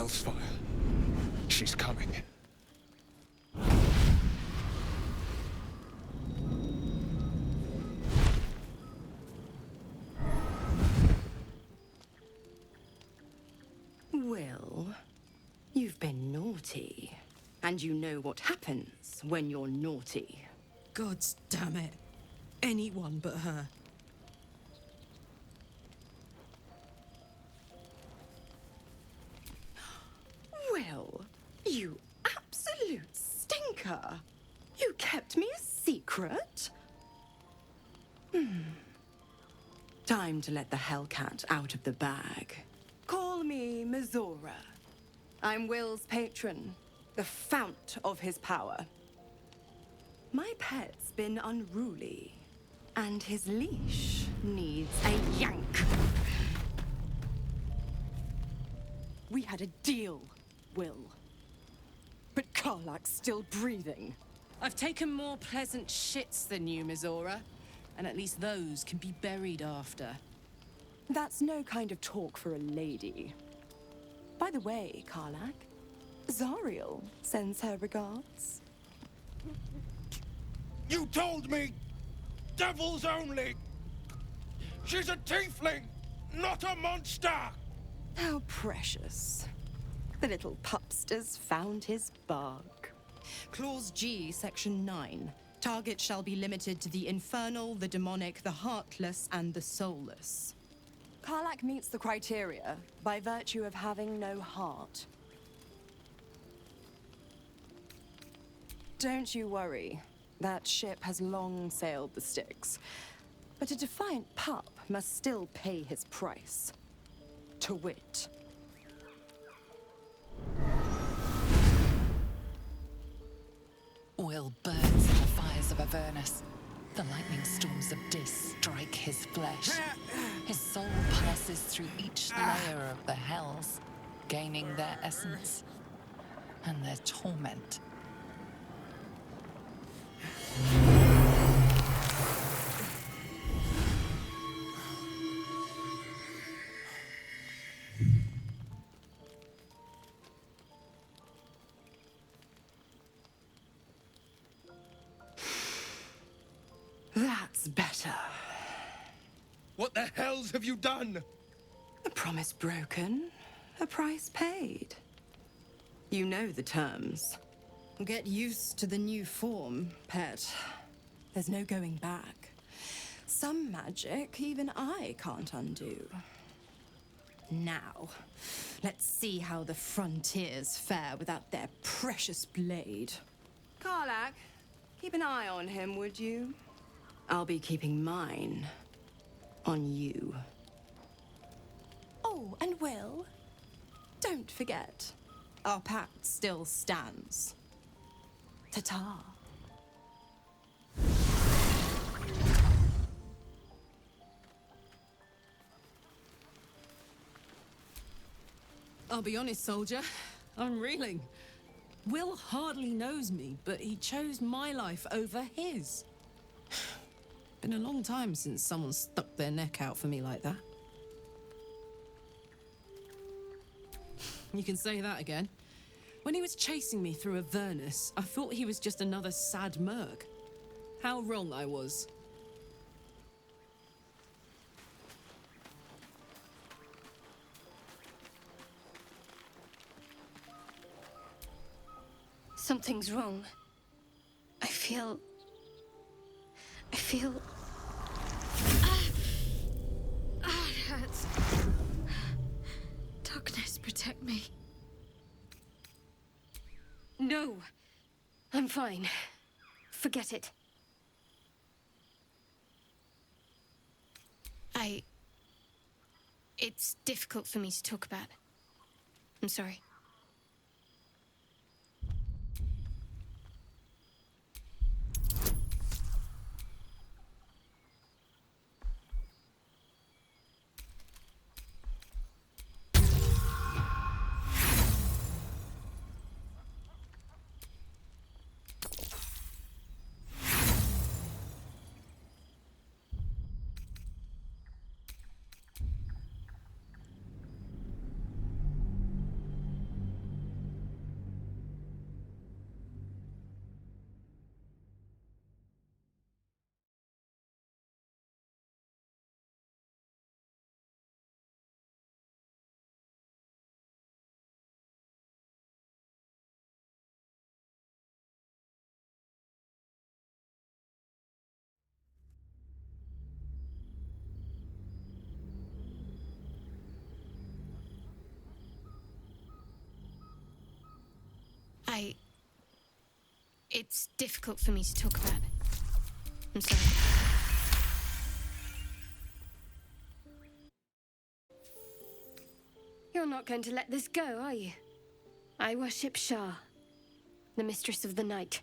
Hell's fire. She's coming. Will, you've been naughty. And you know what happens when you're naughty. Gods damn it. Anyone but her. Will, you absolute stinker. You kept me a secret? Time to let the Hellcat out of the bag. Call me Mizora. I'm Will's patron, the fount of his power. My pet's been unruly, and his leash needs a yank. We had a deal, Will. But Karlak's still breathing. I've taken more pleasant shits than you, Mizora. And at least those can be buried after. That's no kind of talk for a lady. By the way, Karlak, Zariel sends her regards. You told me! Devils only! She's a tiefling, not a monster! How precious. The little pupster's found his bark. Clause G, Section 9. Target shall be limited to the infernal, the demonic, the heartless, and the soulless. Karlak meets the criteria by virtue of having no heart. Don't you worry. That ship has long sailed the Styx. But a defiant pup must still pay his price. To wit. Will burns in the fires of Avernus. The lightning storms of Dis strike his flesh. His soul passes through each layer of the hells, gaining their essence and their torment. That's better. What the hells have you done? A promise broken, a price paid. You know the terms. Get used to the new form, pet. There's no going back. Some magic even I can't undo. Now, let's see how the frontiers fare without their precious blade. Karlak, keep an eye on him, would you? I'll be keeping mine on you. Oh, and Will, don't forget, our pact still stands. Ta-ta. I'll be honest, soldier. I'm reeling. Will hardly knows me, but he chose my life over his. Been a long time since someone stuck their neck out for me like that. You can say that again. When he was chasing me through Avernus, I thought he was just another sad merc. How wrong I was. Something's wrong. I feel... it hurts. Darkness, protect me. No. I'm fine. Forget it. It's difficult for me to talk about. I'm sorry. It's difficult for me to talk about. I'm sorry. You're not going to let this go, are you? I worship Shah, the mistress of the night.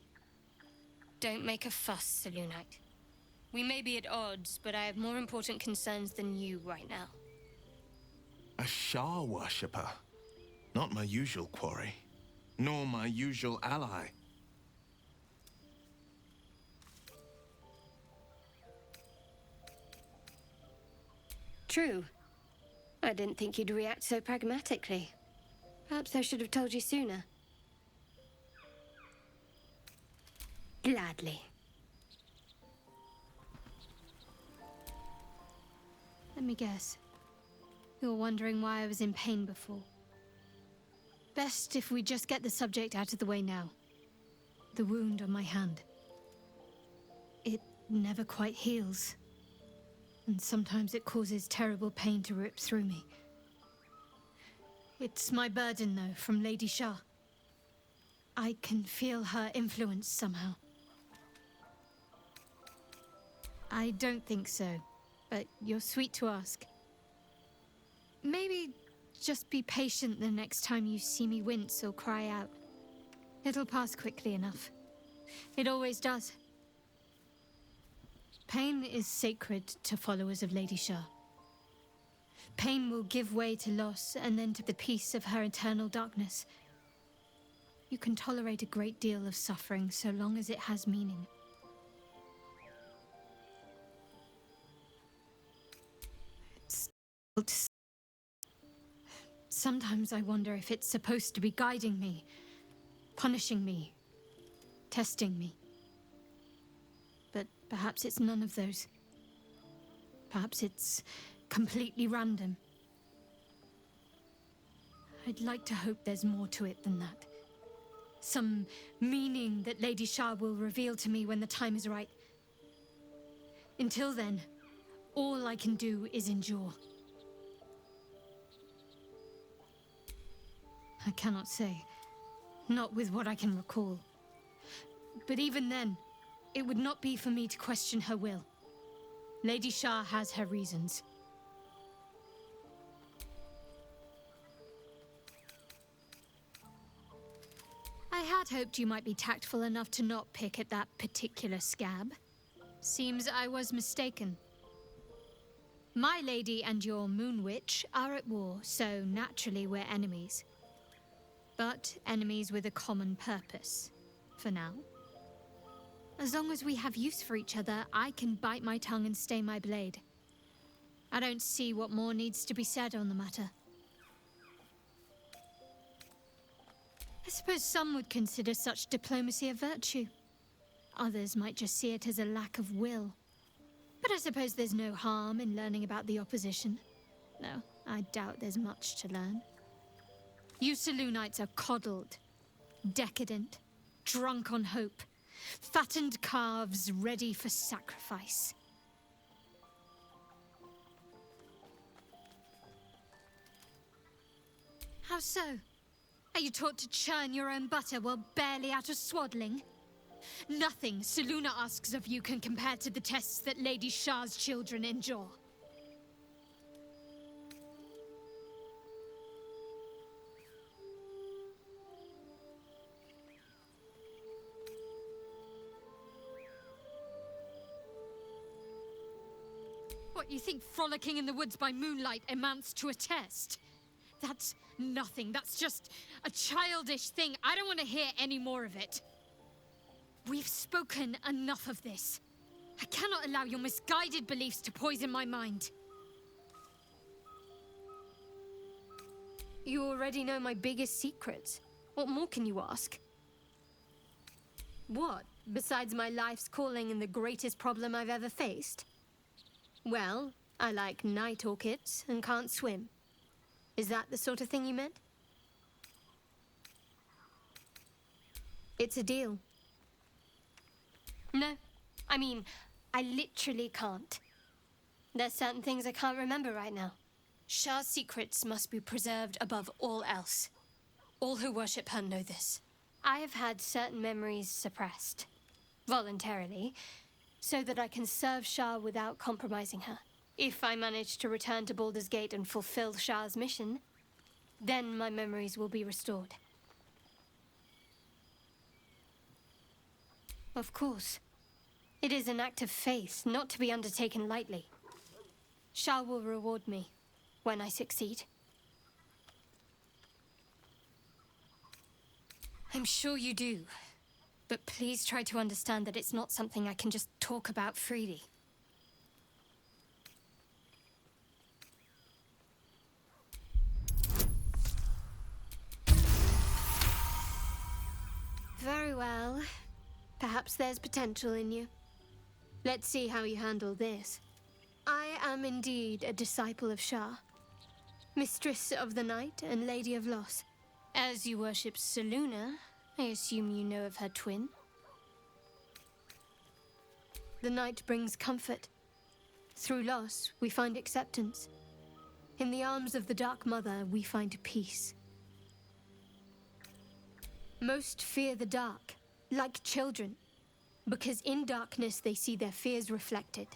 Don't make a fuss, Selûnite. We may be at odds, but I have more important concerns than you right now. A Shah worshipper. Not my usual quarry, nor my usual ally. True. I didn't think you'd react so pragmatically. Perhaps I should have told you sooner. Gladly. Let me guess. You're wondering why I was in pain before. Best if we just get the subject out of the way now. The wound on my hand. It never quite heals. And sometimes it causes terrible pain to rip through me. It's my burden, though, from Lady Shah. I can feel her influence somehow. I don't think so, but you're sweet to ask. Maybe just be patient the next time you see me wince or cry out. It'll pass quickly enough. It always does. Pain is sacred to followers of Lady Shah. Pain will give way to loss and then to the peace of her eternal darkness. You can tolerate a great deal of suffering so long as it has meaning. It's difficult to say. Sometimes I wonder if it's supposed to be guiding me, punishing me, testing me. But perhaps it's none of those. Perhaps it's completely random. I'd like to hope there's more to it than that. Some meaning that Lady Shah will reveal to me when the time is right. Until then, all I can do is endure. I cannot say. Not with what I can recall. But even then, it would not be for me to question her will. Lady Shah has her reasons. I had hoped you might be tactful enough to not pick at that particular scab. Seems I was mistaken. My lady and your Moon Witch are at war, so naturally we're enemies. But enemies with a common purpose, for now. As long as we have use for each other, I can bite my tongue and stay my blade. I don't see what more needs to be said on the matter. I suppose some would consider such diplomacy a virtue. Others might just see it as a lack of will. But I suppose there's no harm in learning about the opposition. No, I doubt there's much to learn. You Selûnites are coddled, decadent, drunk on hope, fattened calves ready for sacrifice. How so? Are you taught to churn your own butter while barely out of swaddling? Nothing Selûne asks of you can compare to the tests that Lady Shah's children endure. What, you think frolicking in the woods by moonlight amounts to a test? That's nothing. That's just a childish thing. I don't want to hear any more of it. We've spoken enough of this. I cannot allow your misguided beliefs to poison my mind. You already know my biggest secrets. What more can you ask? What, besides my life's calling and the greatest problem I've ever faced? Well, I like night orchids and can't swim. Is that the sort of thing you meant? It's a deal. No, I mean, I literally can't. There's certain things I can't remember right now. Shah's secrets must be preserved above all else. All who worship her know this. I have had certain memories suppressed, voluntarily, so that I can serve Shah without compromising her. If I manage to return to Baldur's Gate and fulfill Shah's mission, then my memories will be restored. Of course. It is an act of faith, not to be undertaken lightly. Shah will reward me when I succeed. I'm sure you do. But please try to understand that it's not something I can just talk about freely. Very well. Perhaps there's potential in you. Let's see how you handle this. I am indeed a disciple of Shah, Mistress of the Night and Lady of Loss. As you worship Selûne, I assume you know of her twin. The night brings comfort. Through loss, we find acceptance. In the arms of the Dark Mother, we find peace. Most fear the dark, like children, because in darkness they see their fears reflected.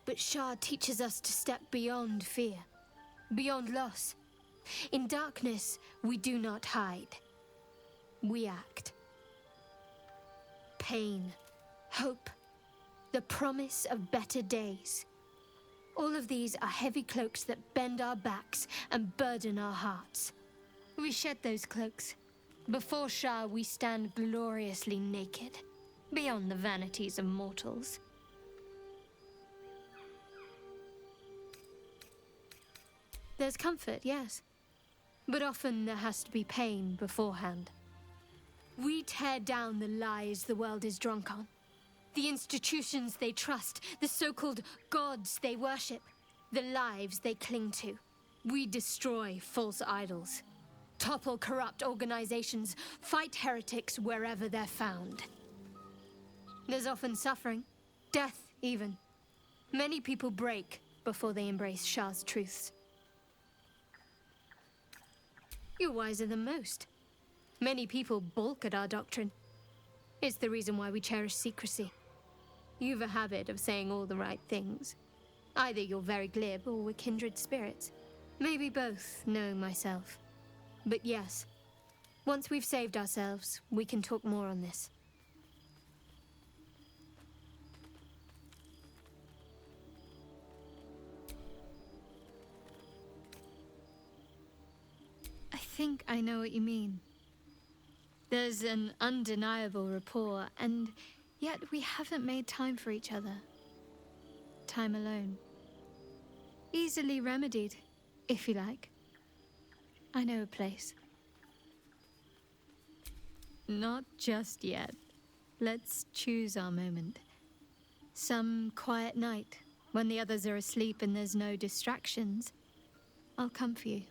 But Shah teaches us to step beyond fear, beyond loss. In darkness, we do not hide. We act. Pain, hope, the promise of better days. All of these are heavy cloaks that bend our backs and burden our hearts. We shed those cloaks. Before Shah, we stand gloriously naked, beyond the vanities of mortals. There's comfort, yes. But often there has to be pain beforehand. We tear down the lies the world is drunk on. The institutions they trust, the so-called gods they worship, the lives they cling to. We destroy false idols, topple corrupt organizations, fight heretics wherever they're found. There's often suffering, death even. Many people break before they embrace Shah's truths. You're wiser than most. Many people balk at our doctrine. It's the reason why we cherish secrecy. You've a habit of saying all the right things. Either you're very glib or we're kindred spirits. Maybe both, knowing myself. But yes, once we've saved ourselves, we can talk more on this. I think I know what you mean. There's an undeniable rapport, and yet we haven't made time for each other. Time alone. Easily remedied, if you like. I know a place. Not just yet. Let's choose our moment. Some quiet night, when the others are asleep and there's no distractions, I'll come for you.